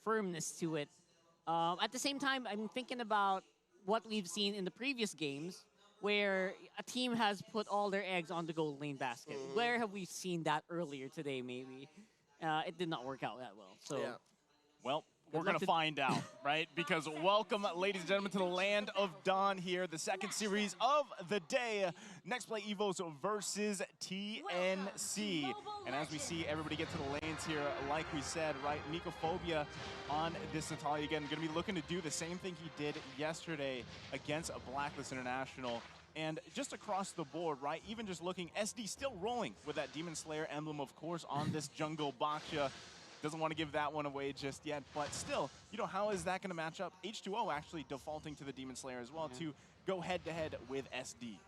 firmness to it. At the same time, I'm thinking about what we've seen in the previous games where a team has put all their eggs on the goal lane basket. Where have we seen that earlier today, maybe? It did not work out that well. So, Yeah. Well, we're going to find out, right? Because welcome, ladies and gentlemen, to the land of Dawn here, the second series of the day. Next play Evos versus TNC. And as we see everybody get to the lanes here, like we said, right, Mycophobia on this Natalia again, going to be looking to do the same thing he did yesterday against a Blacklist International. And just across the board, right, even just looking, SD still rolling with that Demon Slayer emblem, of course, on this jungle Baksha. Doesn't want to give that one away just yet, but still, you know, how is that going to match up? H2O actually defaulting to the Demon Slayer as well to go head-to-head with SD.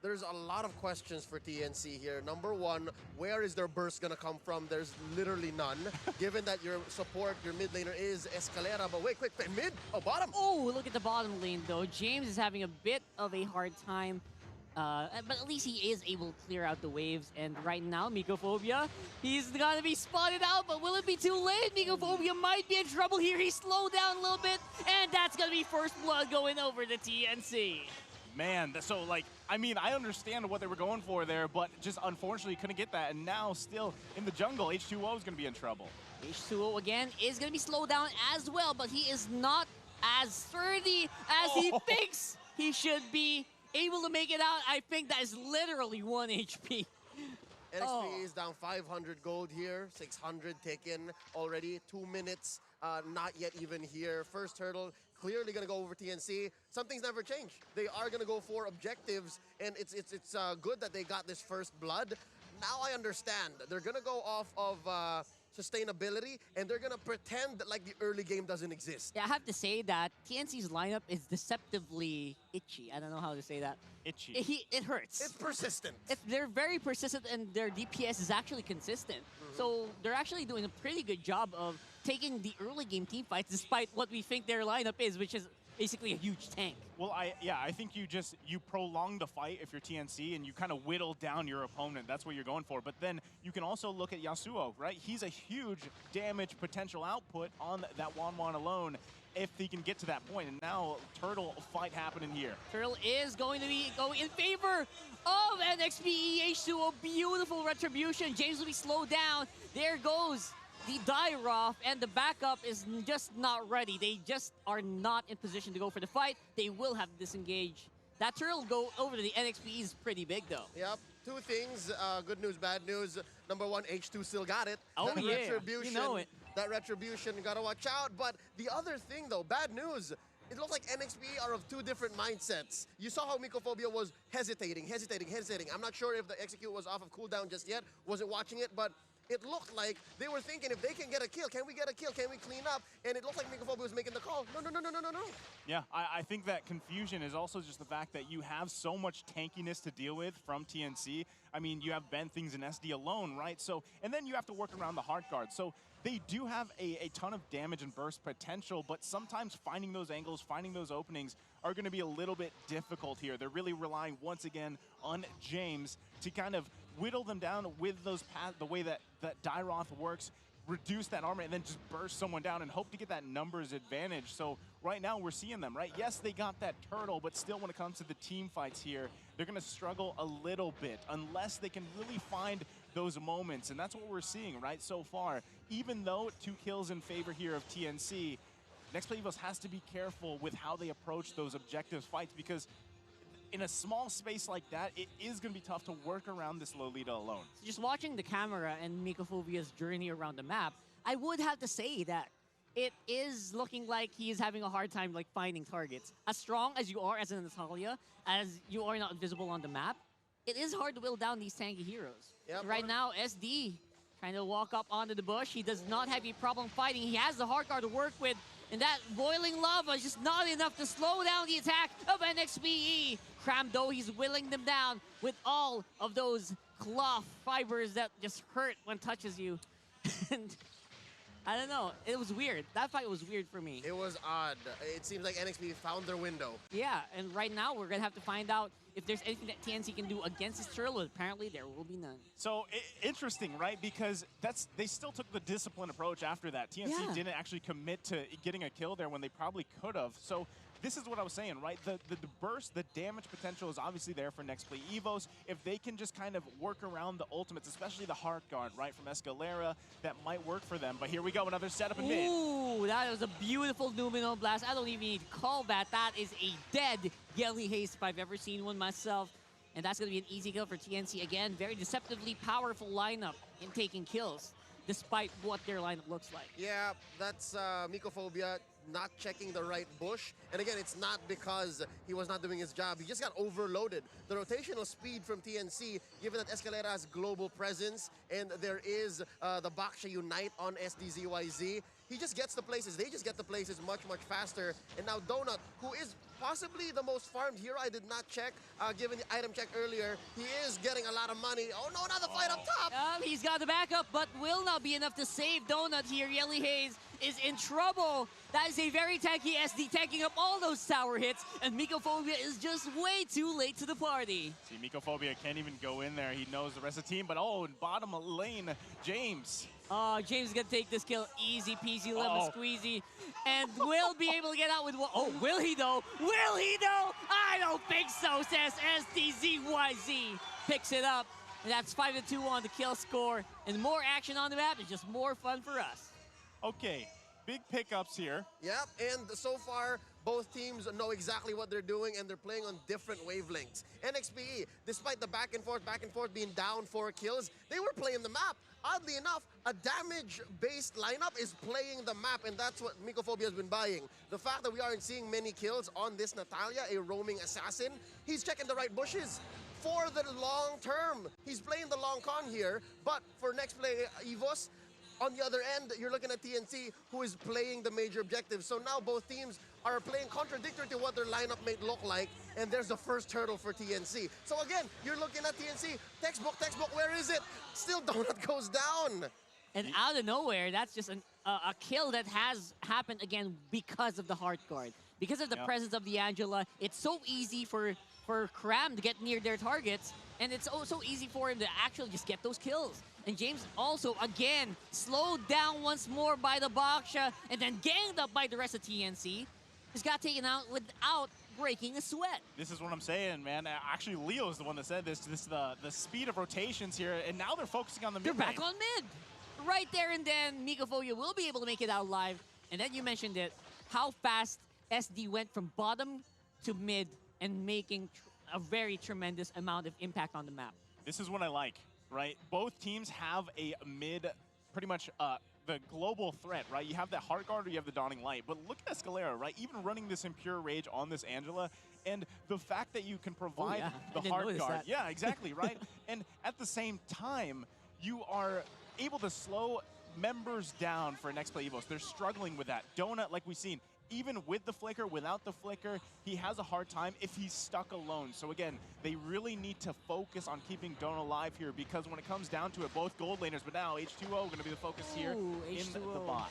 There's a lot of questions for TNC here. Number one, where is their burst going to come from? There's literally none. Given that your support, your mid laner is Escalera, but wait, quick, mid? Oh, bottom. oh, look at the bottom lane, though. James is having a bit of a hard time. But at least he is able to clear out the waves. And right now, Mycophobia, he's gonna be spotted out, but will it be too late? Mycophobia might be in trouble here. He slowed down a little bit, and that's gonna be first blood going over to TNC. Man, so like, I mean, I understand what they were going for there, but just unfortunately couldn't get that. And now still in the jungle, H2O is gonna be in trouble. H2O again is gonna be slowed down as well, but he is not as sturdy as he thinks he should be. Able to make it out. I think that is literally 1 HP. NXPE is down 500 gold here, 600 taken already, 2 minutes, not yet even here. First hurdle, clearly going to go over TNC. Some things never change. They are going to go for objectives, and it's good that they got this first blood. Now I understand. They're going to go off of sustainability, and they're going to pretend that like the early game doesn't exist. Yeah, I have to say that TNC's lineup is deceptively itchy. I don't know how to say that. Itchy. It hurts. It's persistent. They're very persistent, and their DPS is actually consistent. So they're actually doing a pretty good job of taking the early game team fights despite what we think their lineup is, which is basically a huge tank. Well, I think you prolong the fight if you're TNC and you kind of whittle down your opponent. That's what you're going for. But then you can also look at Yasuo, right? He's a huge damage potential output on that Wanwan alone if he can get to that point. And now Turtle fight happening here. Turtle is going to be going in favor of NXPE H2O. Beautiful retribution. James will be slowed down. There goes the die-off, and the backup is just not ready. They just are not in position to go for the fight. They will have to disengage. That turtle go over to the NXPE is pretty big, though. Yep. Two things, good news, bad news. Number one, H2 still got it. Oh, that yeah, retribution, you know it. That retribution, gotta watch out. But the other thing, though, bad news, it looks like NXPE are of two different mindsets. You saw how Mycophobia was hesitating. I'm not sure if the execute was off of cooldown just yet. Wasn't watching it, but it looked like they were thinking, if they can get a kill, can we get a kill? Can we clean up? And it looked like Mycophobia was making the call. No. Yeah, I think that confusion is also just the fact that you have so much tankiness to deal with from TNC. I mean, you have Ben Things and SD alone, right? So, and then you have to work around the hard guard. So they do have a ton of damage and burst potential, but sometimes finding those angles, finding those openings are going to be a little bit difficult here. They're really relying once again on James to kind of whittle them down with those the way that Dairoth works, reduce that armor, and then just burst someone down and hope to get that numbers advantage. So right now we're seeing them, right? Yes, they got that turtle, but still when it comes to the team fights here, they're going to struggle a little bit unless they can really find those moments. And that's what we're seeing, right, so far. Even though 2 kills in favor here of TNC, Next Play Evos has to be careful with how they approach those objective fights, because in a small space like that, it is going to be tough to work around this Lolita alone. Just watching the camera and Mycophobia's journey around the map, I would have to say that it is looking like he is having a hard time like finding targets. As strong as you are as an Natalia, as you are not visible on the map, it is hard to whittle down these tanky heroes. Yep. Right now, SD trying to walk up onto the bush. He does not have a problem fighting. He has the hard guard to work with. And that boiling lava is just not enough to slow down the attack of NXPE. Cramdo, he's whittling them down with all of those cloth fibers that just hurt when touches you. And I don't know, it was weird. That fight was weird for me. It was odd. It seems like NXPE found their window. Yeah, and right now we're gonna have to find out if there's anything that TNC can do against this turtle, apparently there will be none. So interesting, right? Because they still took the disciplined approach after that. TNC didn't actually commit to getting a kill there when they probably could have. So this is what I was saying, right? The burst, the damage potential is obviously there for NXPE Evos. If they can just kind of work around the ultimates, especially the heart guard, right, from Escalera, that might work for them. But here we go, another setup in mid. Ooh, that was a beautiful Numino Blast. I don't even need to call that. That is a dead Yelly Haste if I've ever seen one myself. And that's going to be an easy kill for TNC. Again, very deceptively powerful lineup in taking kills, despite what their lineup looks like. Yeah, that's Mycophobia not checking the right bush. And again, it's not because he was not doing his job. He just got overloaded. The rotational speed from TNC, given that Escalera has global presence and there is the Baksha Unite on SDZYZ, he just gets the places. They just get the places much, much faster. And now Donut, who is possibly the most farmed hero, I did not check, given the item check earlier. He is getting a lot of money. Oh no, another fight up top! He's got the backup, but will not be enough to save Donut here. Yelly Haze is in trouble. That is a very tanky SD, tanking up all those tower hits, and Mycophobia is just way too late to the party. See, Mycophobia can't even go in there. He knows the rest of the team, but oh, in bottom lane, James. James is gonna take this kill easy peasy, lemon squeezy, and will be able to get out with one. Oh, will he though? Will he though? I don't think so, says SDZYZ. Picks it up, and that's 5-2 on the kill score, and more action on the map is just more fun for us. Okay, big pickups here. Yep, and so far, both teams know exactly what they're doing, and they're playing on different wavelengths. NXPE, despite the back and forth being down 4 kills, they were playing the map. Oddly enough, a damage-based lineup is playing the map, and that's what Mycophobia has been buying. The fact that we aren't seeing many kills on this Natalia, a roaming assassin, he's checking the right bushes for the long term. He's playing the long con here, but for next play, Evos, on the other end, you're looking at TNC, who is playing the major objective. So now both teams are playing contradictory to what their lineup may look like, and there's the first hurdle for TNC. So again, you're looking at TNC, textbook, where is it? Still Donut goes down. And out of nowhere, that's just a kill that has happened again because of the heart guard. Because of the presence of the Angela, it's so easy for Cram to get near their targets, and it's also easy for him to actually just get those kills. And James also, again, slowed down once more by the Baksha, and then ganged up by the rest of TNC. Just got taken out without breaking a sweat. This is what I'm saying, man. Actually, Leo's the one that said this. This is the speed of rotations here, and now they're focusing on the mid They're lane. back on mid. Right there and then, Mycophobia will be able to make it out live. And then you mentioned it, how fast SD went from bottom to mid and making a very tremendous amount of impact on the map. This is what I like, right? Both teams have a mid, pretty much the global threat, right? You have that Heart Guard or you have the Dawning Light. But look at Escalera, right? Even running this Impure Rage on this Angela, and the fact that you can provide the Heart Guard. Yeah, exactly, right? And at the same time, you are able to slow members down for NXPE Evos. They're struggling with that. Donut, like we've seen, even with the flicker, without the flicker, he has a hard time if he's stuck alone. So again, they really need to focus on keeping Donut alive here, because when it comes down to it, both gold laners, but now H2O going to be the focus here in the bot.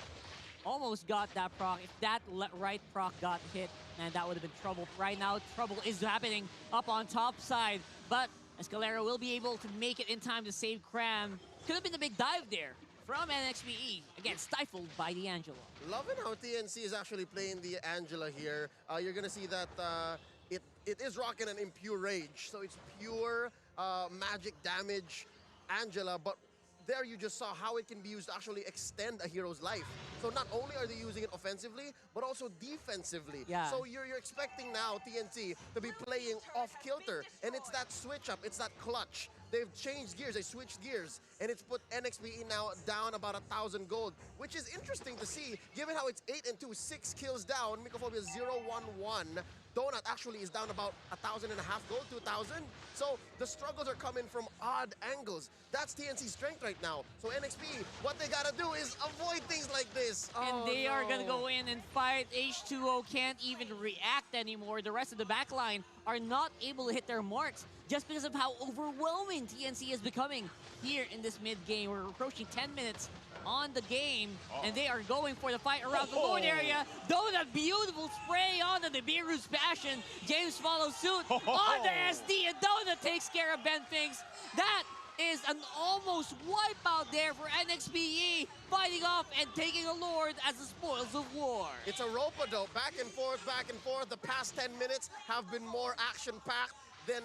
Almost got that proc. If that right proc got hit, man, that would have been trouble. Right now, trouble is happening up on top side, but Escalera will be able to make it in time to save Cram. Could have been a big dive there from NXPE. Again, stifled by the Angela. Loving how TNC is actually playing the Angela here. You're going to see that it is rocking an Impure Rage. So it's pure magic damage Angela, but there you just saw how it can be used to actually extend a hero's life. So not only are they using it offensively, but also defensively. Yeah. So you're expecting now TNC to be playing off kilter, and it's that switch up, it's that clutch. They've changed gears, they switched gears, and it's put NXPE now down about 1,000 gold, which is interesting to see, given how it's 8-2, 6 kills down, Mycophobia 0-1-1. Donut actually is down about 1,500 gold to 1,000. So the struggles are coming from odd angles. That's TNC's strength right now. So NXPE, what they gotta do is avoid things like this. And they are gonna go in and fight. H2O can't even react anymore. The rest of the backline are not able to hit their marks just because of how overwhelming TNC is becoming here in this mid game. We're approaching 10 minutes on the game, and they are going for the fight around the Lord area. Donut, beautiful spray onto the Beerus Passion. James follows suit on the SD, and Donut takes care of Ben Finks. That is an almost wipeout there for NXPE, fighting off and taking a Lord as the spoils of war. It's a rope-a-dope, back and forth, back and forth. The past 10 minutes have been more action-packed than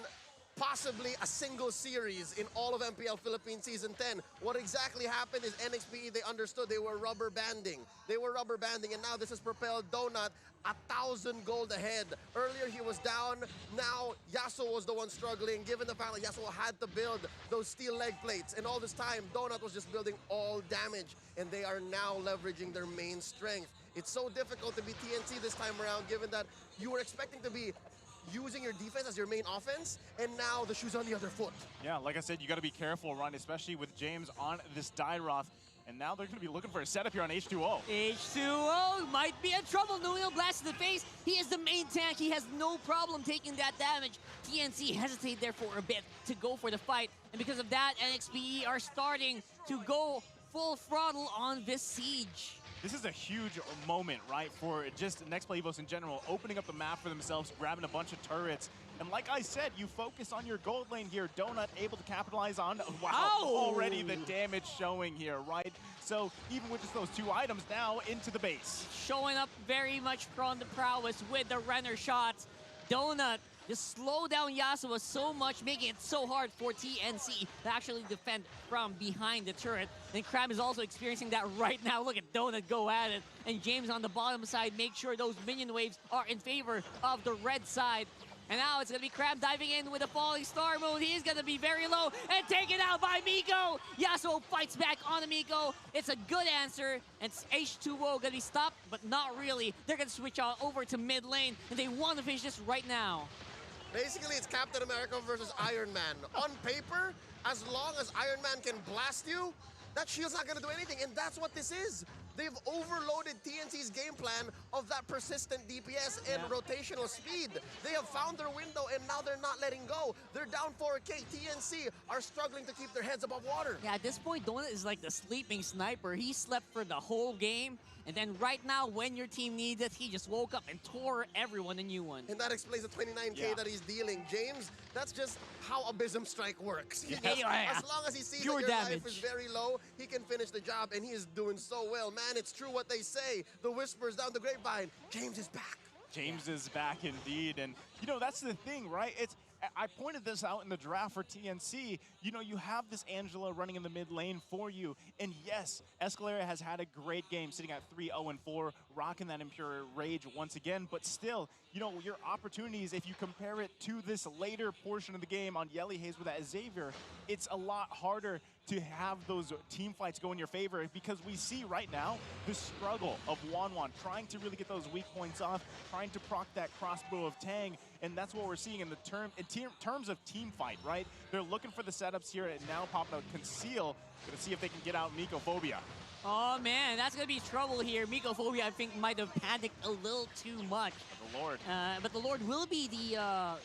possibly a single series in all of MPL Philippines Season 10. What exactly happened is NXPE, they understood they were rubber banding. They were rubber banding, and now this has propelled Donut 1,000 gold ahead. Earlier he was down, now Yasuo was the one struggling, given the fact that Yasuo had to build those steel leg plates, and all this time Donut was just building all damage, and they are now leveraging their main strength. It's so difficult to be TNC this time around, given that you were expecting to be using your defense as your main offense, and now the shoe's on the other foot. Yeah, like I said, you got to be careful, Ron, especially with James on this Dairoth. And now they're going to be looking for a setup here on H2O. H2O might be in trouble. Nuno blast in the face. He is the main tank. He has no problem taking that damage. TNC hesitate there for a bit to go for the fight. And because of that, NXPE are starting to go full throttle on this siege. This is a huge moment, right, for just NXPE EVOS in general, opening up the map for themselves, grabbing a bunch of turrets. And like I said, you focus on your gold lane here. Donut able to capitalize on, wow, already the damage showing here, right? So even with just those two items now into the base. Showing up very much on the prowess with the Renner shots. Donut just slow down Yasuo so much, making it so hard for TNC to actually defend from behind the turret. And Crab is also experiencing that right now. Look at Donut go at it. And James on the bottom side make sure those minion waves are in favor of the red side. And now it's going to be Crab diving in with a falling star mode. He's going to be very low and taken out by Miko. Yasuo fights back on Miko. It's a good answer. And H2O going to be stopped, but not really. They're going to switch on over to mid lane, and they want to finish this right now. Basically, it's Captain America versus Iron Man. On paper, as long as Iron Man can blast you, that shield's not going to do anything, and that's what this is. They've overloaded TNC's game plan of that persistent DPS and rotational speed. They have found their window, and now they're not letting go. They're down 4K. TNC are struggling to keep their heads above water. Yeah, at this point, Donut is like the sleeping sniper. He slept for the whole game, and then right now, when your team needs it, he just woke up and tore everyone a new one. And that explains the 29K that he's dealing. James, that's just how Abysm Strike works. As long as he sees that your life is very low, he can finish the job, and he is doing so well. Man, it's true what they say. The whispers down the grapevine. James is back. James is back indeed. And, you know, that's the thing, right? I pointed this out in the draft for TNC. You know, you have this Angela running in the mid lane for you. And yes, Escalera has had a great game, sitting at 3-0-4, rocking that Imperial Rage once again. But still, you know, your opportunities, if you compare it to this later portion of the game on Yelly Hayes with that Xavier, it's a lot harder to have those team fights go in your favor, because we see right now the struggle of Wanwan trying to really get those weak points off, trying to proc that crossbow of Tang, and that's what we're seeing in terms of team fight, right? They're looking for the setups here, and now popping out Conceal, gonna see if they can get out Mycophobia. Oh man, that's gonna be trouble here. Mycophobia, I think, might have panicked a little too much. The Lord. But the Lord will be the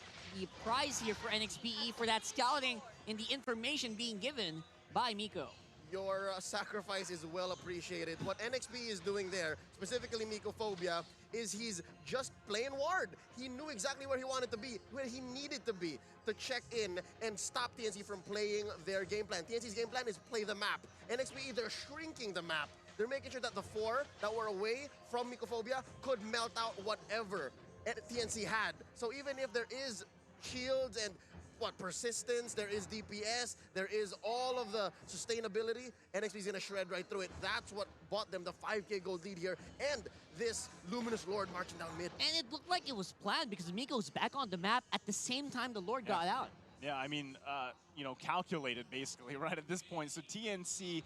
prize here for NXPE for that scouting and the information being given by Miko. Your sacrifice is well appreciated. What NXPE is doing there, specifically Mycophobia, is he's just playing ward. He knew exactly where he wanted to be, where he needed to be to check in and stop TNC from playing their game plan. TNC's game plan is play the map. NXPE, they're shrinking the map. They're making sure that the four that were away from Mycophobia could melt out whatever TNC had. So even if there is shields and persistence, there is DPS, there is all of the sustainability, NXP's gonna shred right through it. That's what bought them the 5K gold lead here, and this Luminous Lord marching down mid. And it looked like it was planned, because Miko's back on the map at the same time the Lord got out. Yeah, I mean, you know, calculated basically, right, at this point. So TNC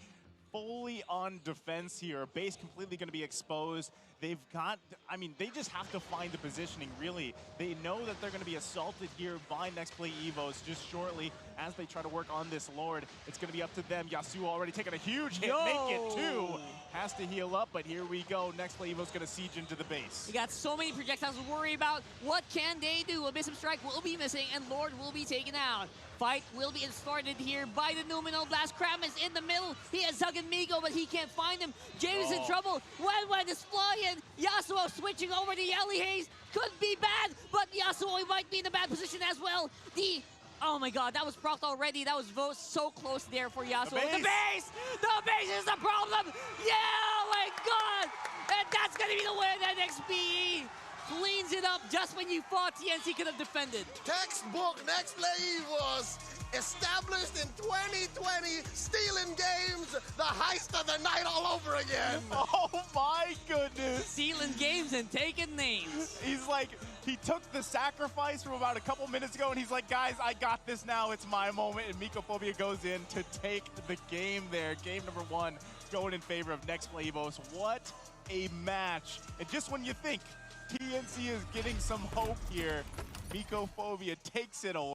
fully on defense here, base completely gonna be exposed. They've got, I mean, they just have to find the positioning, really. They know that they're going to be assaulted here by NXPE EVOS just shortly. as they try to work on this Lord. It's going to be up to them. Yasuo already taking a huge hit. Make it 2. Has to heal up, but here we go. NXPE Evo's going to siege into the base. You got so many projectiles to worry about. What can they do? Abyssum Strike will be missing, and Lord will be taken out. Fight will be started here by the Numinal Blast. Kram is in the middle. He has Zug and Miko, but he can't find him. James in trouble. Wen is flying. Yasuo switching over to Yelly Haze. Could be bad, but Yasuo might be in a bad position as well. Oh my god, that was procced already. That was so close there for Yasuo. The base! The base is the problem! Yeah, oh my god! And that's gonna be the win. NXPE cleans it up just when you thought TNC could have defended. Textbook NXPE was established in 2020, stealing games, the heist of the night all over again. Oh my goodness. Stealing games and taking names. He's like, he took the sacrifice from about a couple minutes ago and he's like, guys, I got this now. It's my moment. And Mycophobia goes in to take the game there. Game number 1 going in favor of NXPE Evos. What a match. And just when you think TNC is getting some hope here, Mycophobia takes it away.